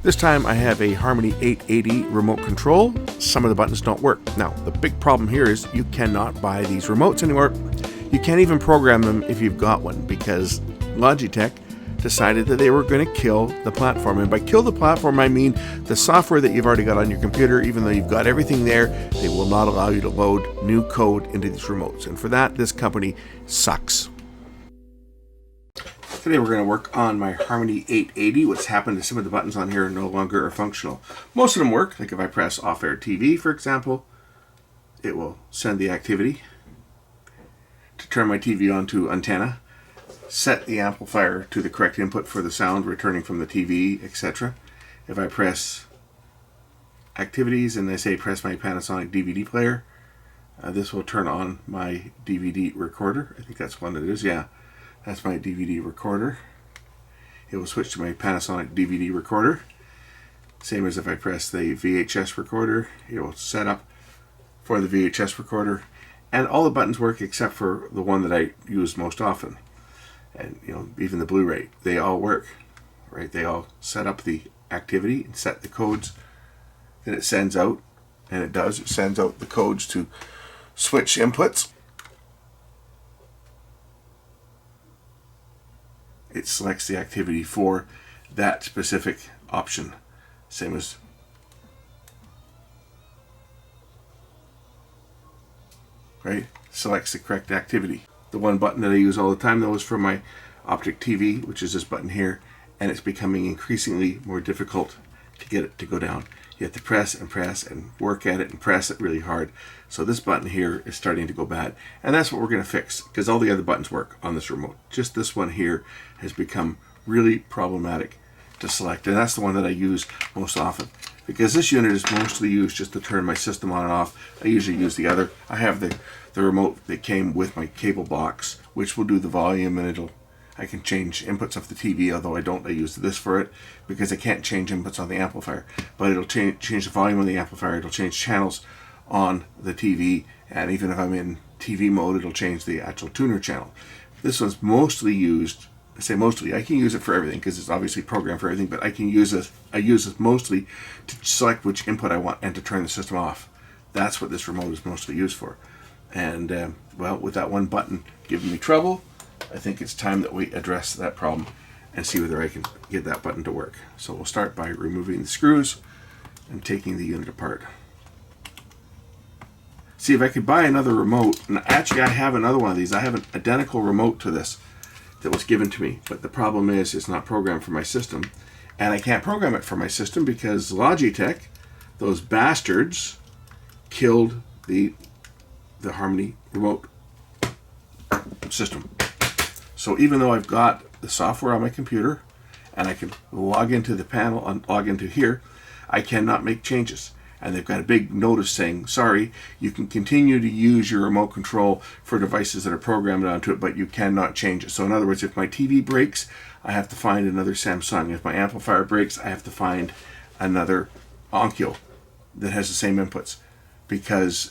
This time I have a Harmony 880 remote control. Some of the buttons don't work. Now, the big problem here is you cannot buy these remotes anymore. You can't even program them if you've got one, because Logitech decided that they were going to kill the platform. And by kill the platform, I mean the software that you've already got on your computer. Even though you've got everything there, they will not allow you to load new code into these remotes. And for that, this company sucks. Today we're going to work on my Harmony 880. What's happened is some of the buttons on here no longer are functional. Most of them work. Like if I press off-air TV, for example, it will send the activity to turn my TV on to antenna, set the amplifier to the correct input for the sound returning from the TV, etc. If I press activities and I say press my Panasonic DVD player, this will turn on my DVD recorder. I think that's one it is, yeah. That's my DVD recorder. It will switch to my Panasonic DVD recorder. Same as if I press the VHS recorder, it will set up for the VHS recorder. And all the buttons work except for the one that I use most often. And even the Blu-ray, they all work, right? They all set up the activity and set the codes that it sends out. And it does, it sends out the codes to switch inputs. It selects the activity for that specific option. Same as right? Selects the correct activity. The one button that I use all the time though is for my Optic TV, which is this button here, and it's becoming increasingly more difficult to get it to go down. You have to press and work at it and press it really hard. So this button here is starting to go bad. And that's what we're going to fix, because all the other buttons work on this remote. Just this one here has become really problematic to select. And that's the one that I use most often, because this unit is mostly used just to turn my system on and off. I usually use the other. I have the remote that came with my cable box, which will do the volume, and I can change inputs of the TV, although I use this for it because I can't change inputs on the amplifier. But it'll change the volume on the amplifier, it'll change channels on the TV, and even if I'm in TV mode, it'll change the actual tuner channel. This one's mostly used, I say mostly, I can use it for everything because it's obviously programmed for everything, but I use it mostly to select which input I want and to turn the system off. That's what this remote is mostly used for. And well, with that one button giving me trouble, I think it's time that we address that problem and see whether I can get that button to work. So we'll start by removing the screws and taking the unit apart. See if I could buy another remote. And actually I have another one of these. I have an identical remote to this that was given to me, but the problem is it's not programmed for my system. And I can't program it for my system because Logitech, those bastards, killed the Harmony remote system. So even though I've got the software on my computer and I can log into the panel and log into here, I cannot make changes. And they've got a big notice saying, sorry, you can continue to use your remote control for devices that are programmed onto it, but you cannot change it. So in other words, if my TV breaks, I have to find another Samsung. If my amplifier breaks, I have to find another Onkyo that has the same inputs.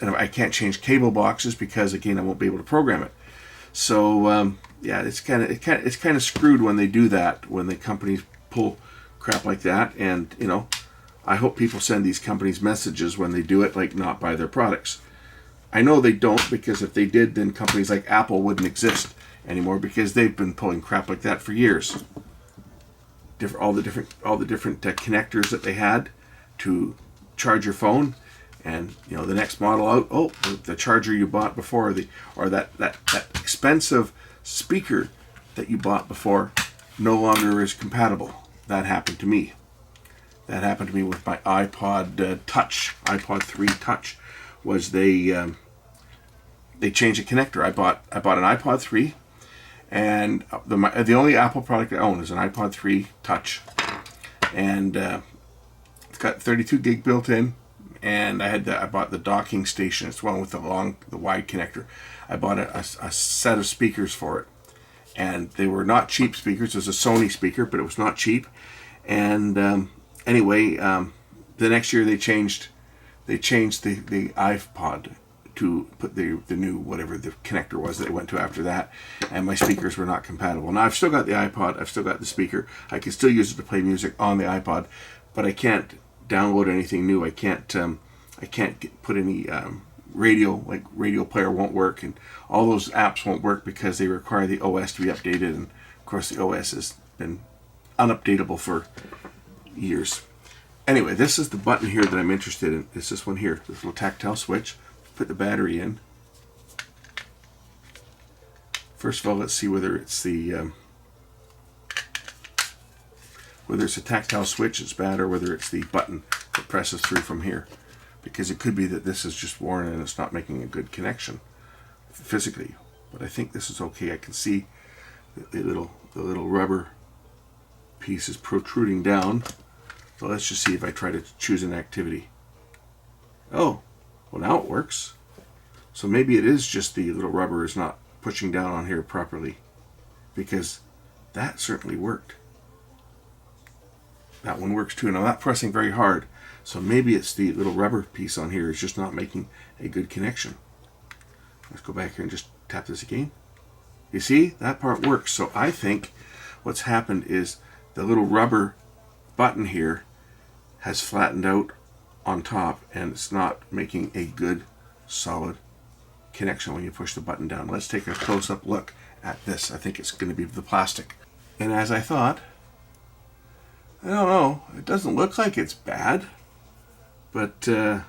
And I can't change cable boxes because, again, I won't be able to program it. So yeah, it's kind of screwed when they do that, when the companies pull crap like that. And I hope people send these companies messages when they do it, like not buy their products. I know they don't, because if they did, then companies like Apple wouldn't exist anymore, because they've been pulling crap like that for years. All the different connectors that they had to charge your phone. And the next model out, oh, the charger you bought before, or that expensive speaker that you bought before no longer is compatible. That happened to me. That happened to me with my iPod Touch, iPod 3 Touch. Was they changed the connector? I bought an iPod 3, and the only Apple product I own is an iPod 3 Touch, and it's got 32 gig built in. And I bought the docking station. It's one with the wide connector. I bought a set of speakers for it, and they were not cheap speakers. It was a Sony speaker, but it was not cheap. And anyway, the next year they changed the iPod to put the new whatever the connector was that it went to after that, and my speakers were not compatible. Now I've still got the iPod. I've still got the speaker. I can still use it to play music on the iPod. but I can't download anything new. I can't put any radio, like radio player won't work, and all those apps won't work because they require the OS to be updated, and of course the OS has been unupdatable for years. Anyway, this is the button here that I'm interested in. It's this one here, this little tactile switch. Put the battery in. First of all, let's see whether it's the whether it's a tactile switch that's bad, or whether it's the button that presses through from here. Because it could be that this is just worn and it's not making a good connection physically. But I think this is okay. I can see the little rubber piece is protruding down. So let's just see if I try to choose an activity. Oh, well now it works. So maybe it is just the little rubber is not pushing down on here properly, because that certainly worked. That one works too. And I'm not pressing very hard, so maybe it's the little rubber piece on here is just not making a good connection. Let's go back here and just tap this again. You see, that part works. So I think what's happened is the little rubber button here has flattened out on top, and it's not making a good solid connection when you push the button down. Let's take a close-up look at this. I think it's going to be the plastic. And as I thought, I don't know, it doesn't look like it's bad, but I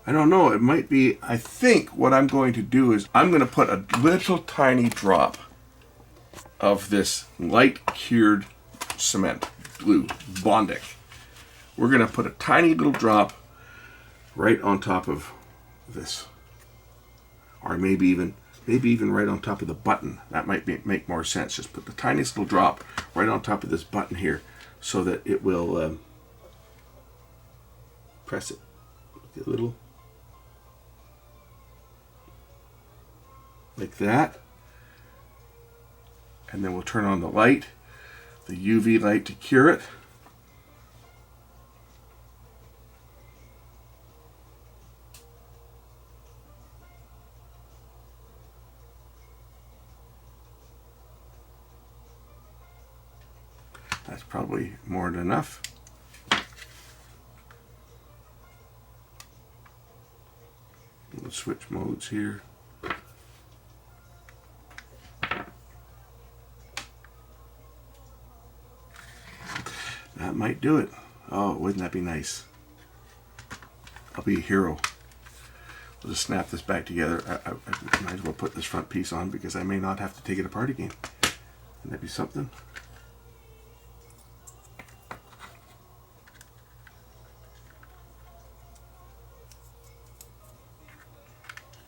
don't know, it might be. I think what I'm going to do is I'm going to put a little tiny drop of this light cured cement, blue, Bondic. We're going to put a tiny little drop right on top of this, or maybe even right on top of the button. That might make more sense. Just put the tiniest little drop right on top of this button here, so that it will press it. Get a little like that, and then we'll turn on the light, the UV light, to cure it. That's probably more than enough. We'll switch modes here. That might do it. Oh, wouldn't that be nice? I'll be a hero. We'll just snap this back together. I might as well put this front piece on, because I may not have to take it apart again. Wouldn't that be something?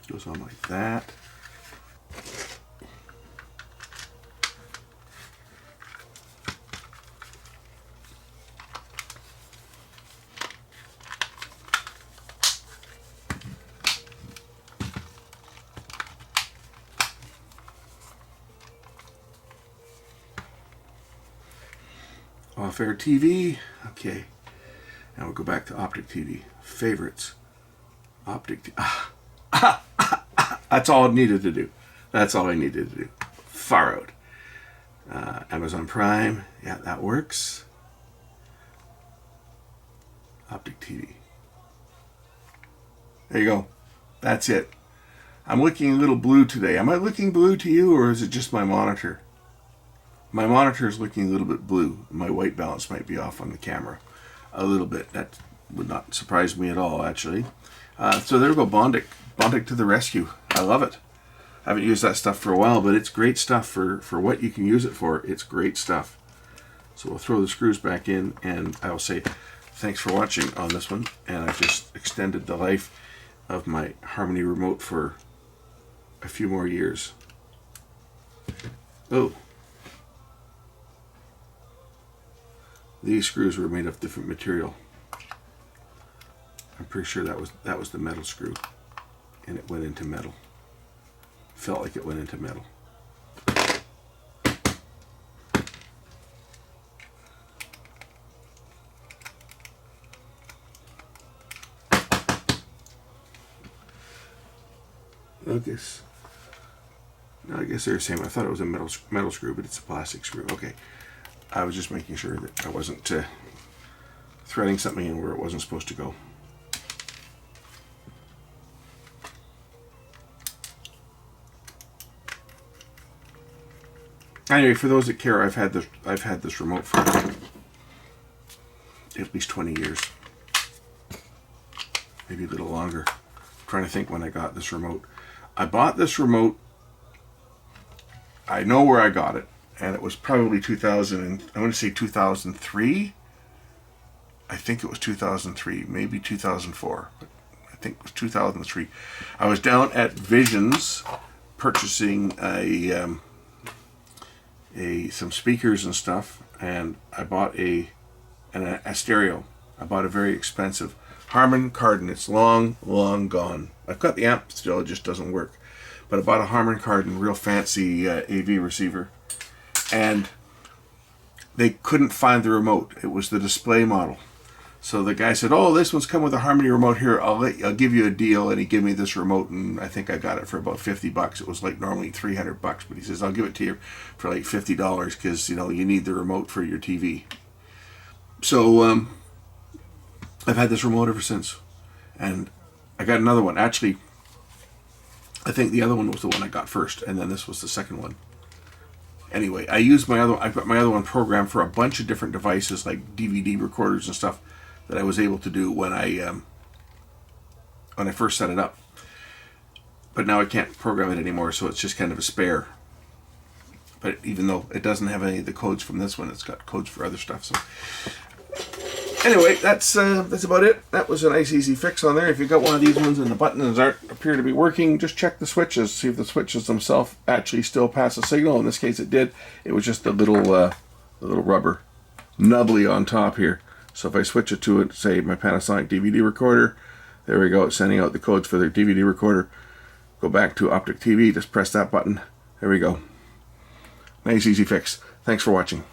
Goes on like that. Off-air TV. Okay. Now we'll go back to Optic TV. Favorites. Optic TV. That's all I needed to do. That's all I needed to do. Far out. Amazon Prime. Yeah, that works. Optic TV. There you go. That's it. I'm looking a little blue today. Am I looking blue to you, or is it just my monitor? My monitor is looking a little bit blue. My white balance might be off on the camera a little bit. That would not surprise me at all, actually. So there we go, Bondic to the rescue. I love it. I haven't used that stuff for a while, but it's great stuff for what you can use it for. It's great stuff. So we'll throw the screws back in, and I'll say thanks for watching on this one. And I've just extended the life of my Harmony remote for a few more years. Oh. These screws were made of different material. I'm pretty sure that was the metal screw, and it went into metal. Felt like it went into metal. Focus. No, I guess they're the same. I thought it was a metal screw, but it's a plastic screw. Okay. I was just making sure that I wasn't threading something in where it wasn't supposed to go. Anyway, for those that care, I've had this remote for at least 20 years, maybe a little longer. I'm trying to think when I got this remote. I bought this remote. I know where I got it, and it was probably 2000. I want to say 2003. I think it was 2003, maybe 2004, but I think it was 2003. I was down at Visions purchasing some speakers and stuff, and I bought a stereo. I bought a very expensive Harman Kardon. It's long gone. I've got the amp still, it just doesn't work. But I bought a Harman Kardon, real fancy AV receiver, and they couldn't find the remote. It was the display model. So the guy said, "Oh, this one's come with a Harmony remote here. I'll give you a deal." And he gave me this remote, and I think I got it for about $50. It was like normally $300, but he says, "I'll give it to you for like $50 because you need the remote for your TV." So I've had this remote ever since, and I got another one. Actually, I think the other one was the one I got first, and then this was the second one. Anyway, I've got my other one programmed for a bunch of different devices like DVD recorders and stuff that I was able to do when I first set it up. But now I can't program it anymore, so it's just kind of a spare. But even though it doesn't have any of the codes from this one, it's got codes for other stuff. So anyway, that's about it. That was a nice easy fix on there. If you got one of these ones and the buttons appear to be working, just check the switches, see if the switches themselves actually still pass a signal. In this case, it did. It was just a little rubber nubbly on top here. So if I switch it to say my Panasonic DVD recorder, there we go. It's sending out the codes for their DVD recorder. Go back to Optic TV. Just press that button. There we go. Nice easy fix. Thanks for watching.